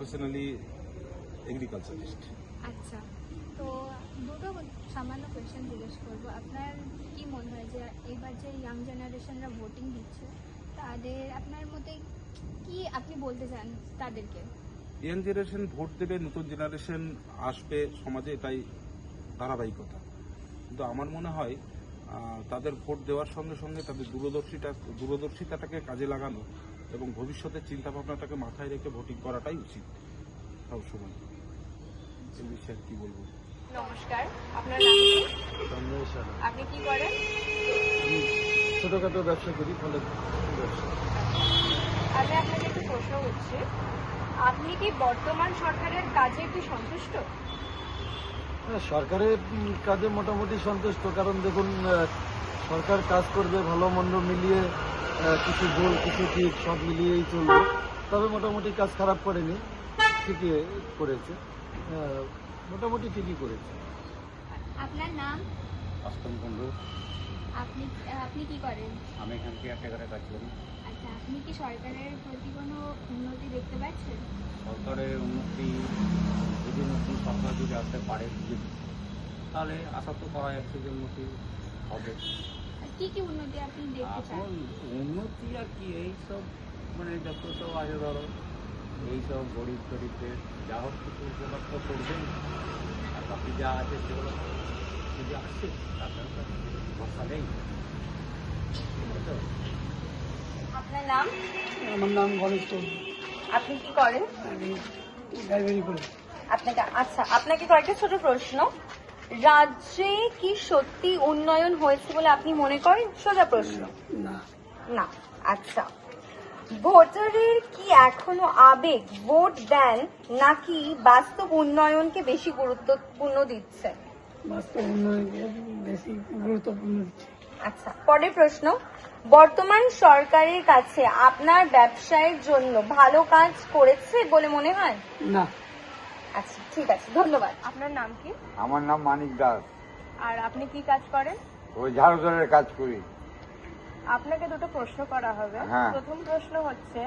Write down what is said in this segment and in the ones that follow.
Professionally agriculturist. আচ্ছা, তো দুটো সামান্য কোয়েশ্চেন জিজ্ঞেস করবো। আপনার কি মনে হয় যে এবার যে ইয়াং জেনারেশনরা ভোটিং দিচ্ছে তাদের আপনার মতে কি আপনি বলতে চান তাদেরকে? ইয়াং জেনারেশন ভোট দেবে, নতুন জেনারেশন আসবে সমাজে, এটাই ধারাবাহিকতা। কিন্তু আমার মনে হয় তাদের ভোট দেওয়ার সঙ্গে সঙ্গে তাদের দূরদর্শিতাটাকে কাজে লাগানো এবং ভবিষ্যতের চিন্তাভাবনাটাকে মাথায় রেখে ভোটিং করাটাই উচিত সবসময়। এই বিষয়ে কি বলবো? নমস্কার, আপনার নাম কি? আপনি কি করেন? ছোটখাটো ব্যবসা করি, ফলে ব্যবসা। আমি আপনাকে একটু প্রশ্ন করছি, আপনি কি বর্তমান সরকারের কাজে কি সন্তুষ্ট? সরকারের কাজে মোটামুটি সন্তুষ্ট, কারণ দেখুন সরকার কাজ করবে ভালো মন্দ মিলিয়ে, কিছু ভুল কিছু ঠিক সব মিলিয়েই চলবে। তবে মোটামুটি কাজ খারাপ করেনি, ঠিকই করেছে, মোটামুটি ঠিকই করেছে। আপনার নাম? অষ্টম কুণ্ডু। আপনি কি করেন? আমি এখান থেকে একটা কাজ করি। আচ্ছা, আপনি কি সরকারের প্রতি কোনো উন্নতি দেখতে পাচ্ছেন? সরকারের উন্নতি যদি নতুন সরকার যদি আসতে পারে তাহলে আশা তো করা যাচ্ছে যে উন্নতি হবে। কি কি উন্নতি আপনি দেখতে চান? এখন উন্নতি আর কি, এইসব মানে যত সব আছে ধরো এইসব গরিব গরিবদের যা হোক কিছু উপলব্ধ করবেন, আর বাকি যা আছে সেগুলো যদি আসে তাদের ভরসা নেই। আপনার নাম? আমার নাম গণেশ চৌধুরী, আপনি কি করেন? আমি ড্রাইভারি করি। আপনাকে কয়েকটা ছোট প্রশ্ন। রাজ্যে কি সত্যি উন্নয়ন হয়েছে বলে আপনি মনে করেন? সোজা প্রশ্ন। না, না। আচ্ছা, ভোটারের কি এখনো আবেগ ভোট দেন নাকি বাস্তব উন্নয়নকে বেশি গুরুত্বপূর্ণ দিচ্ছে? বাস্তব উন্নয়নকে বেশি গুরুত্বপূর্ণ দিচ্ছে। আচ্ছা, পরের প্রশ্ন, বর্তমান সরকারের কাছে আপনার ব্যবসায়ের জন্য ভালো কাজ করেছে বলে মনে হয়? না। আচ্ছা, ঠিক আছে, ধন্যবাদ। আপনার নাম কি? আমার নাম মানিক দাস। আর আপনি কি কাজ করেন? ওই ঝাড়ুদারের কাজ করি। আপনাকে দুটো প্রশ্ন করা হবে। হ্যাঁ। প্রথম প্রশ্ন হচ্ছে,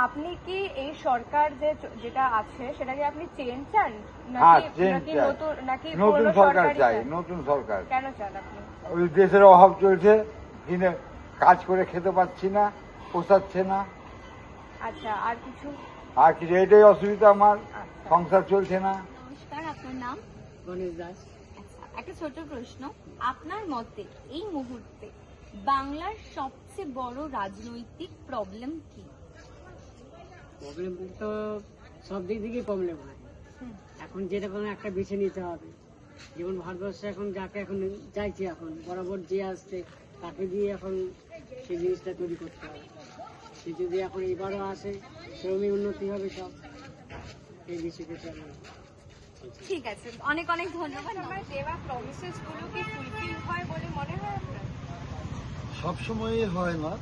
আপনি কি এই সরকার যেটা আছে সেটাকে আপনি চেঞ্জ চান হ্যাঁ, নাকি চেঞ্জ নাকি চাই। নাকি নতুন পুরনো সরকার সরকারই চাই, চান? নতুন সরকার। কেন চান আপনি? ওই দেশের অভাব চলছে, কিনে কাজ করে খেতে পাচ্ছি না, পোষাচ্ছে না। আচ্ছা, আর কিছু? আর কিছু এটাই অসুবিধা আমার, আচ্ছা। সংসার চলছে না। নমস্কার, আপনার নাম? গণেশ দাস। আচ্ছা, একটা ছোট প্রশ্ন। আপনার মতে এই মুহূর্তে বাংলার সবচেয়ে বড় রাজনৈতিক প্রবলেম কি? প্রবলেম তো সব দিক থেকেই প্রবলেম হয়। এখন যেটা কোনো একটা বেছে নিতে হবে। যেমন ভারতবর্ষে এখন যাকে এখন চাইছে, এখন বরাবর যে আসছে তাকে দিয়ে এখন সেই জিনিসটা তৈরি করতে হবে। সে যদি এখন এবারও আসে সেরকমই উন্নতি হবে সব, এই বিষয়টা চলে। ঠিক আছে, অনেক অনেক ধন্যবাদ। আমার দেওয়া প্রমিসেস গুলো কি ফুলফিল হয় বলে মনে হয় আপনার? সব সময়ই হয় না,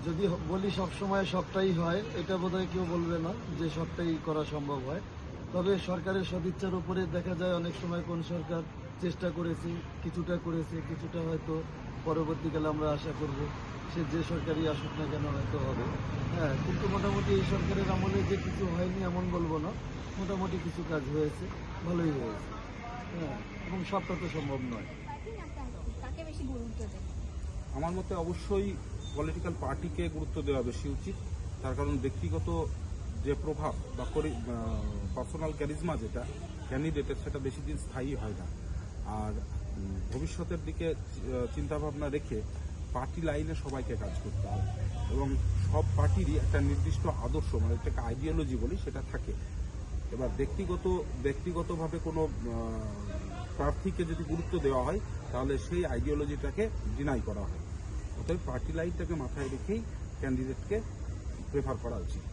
যদি বলি সব সময় সবটাই হয় এটা বোধহয় কেউ বলবে না যে সবটাই করা সম্ভব হয়। তবে সরকারের সদিচ্ছার উপরে দেখা যায় অনেক সময় কোন সরকার চেষ্টা করেছে, কিছুটা হয়তো পরবর্তীকালে আমরা আশা করব সে যে সরকারই আসুক না কেন হয়তো হবে। হ্যাঁ, কিন্তু মোটামুটি এই সরকারের আমলে যে কিছু হয়নি এমন বলবো না, মোটামুটি কিছু কাজ হয়েছে, ভালোই হয়েছে। হ্যাঁ, এবং সবটা তো সম্ভব নয়। কাকে বেশি গুরুত্ব দেন? আমার মতে অবশ্যই পলিটিক্যাল পার্টিকে গুরুত্ব দেওয়া বেশি উচিত। তার কারণ ব্যক্তিগত যে প্রভাব বা পার্সোনাল ক্যারিজমা যেটা ক্যান্ডিডেটের, সেটা বেশি দিন স্থায়ী হয় না। আর ভবিষ্যতের দিকে চিন্তাভাবনা রেখে পার্টি লাইনে সবাইকে কাজ করতে হবে এবং সব পার্টিরই একটা নির্দিষ্ট আদর্শ, মানে এটাকে আইডিওলজি বলি, সেটা থাকে। এবার ব্যক্তিগতভাবে কোনো প্রার্থীকে যদি গুরুত্ব দেওয়া হয় তাহলে সেই আইডিওলজিটাকে ডিনাই করা হয়। অতএব পার্টি লাইনটাকে মাথায় রেখেই ক্যান্ডিডেটকে প্রেফার করা উচিত।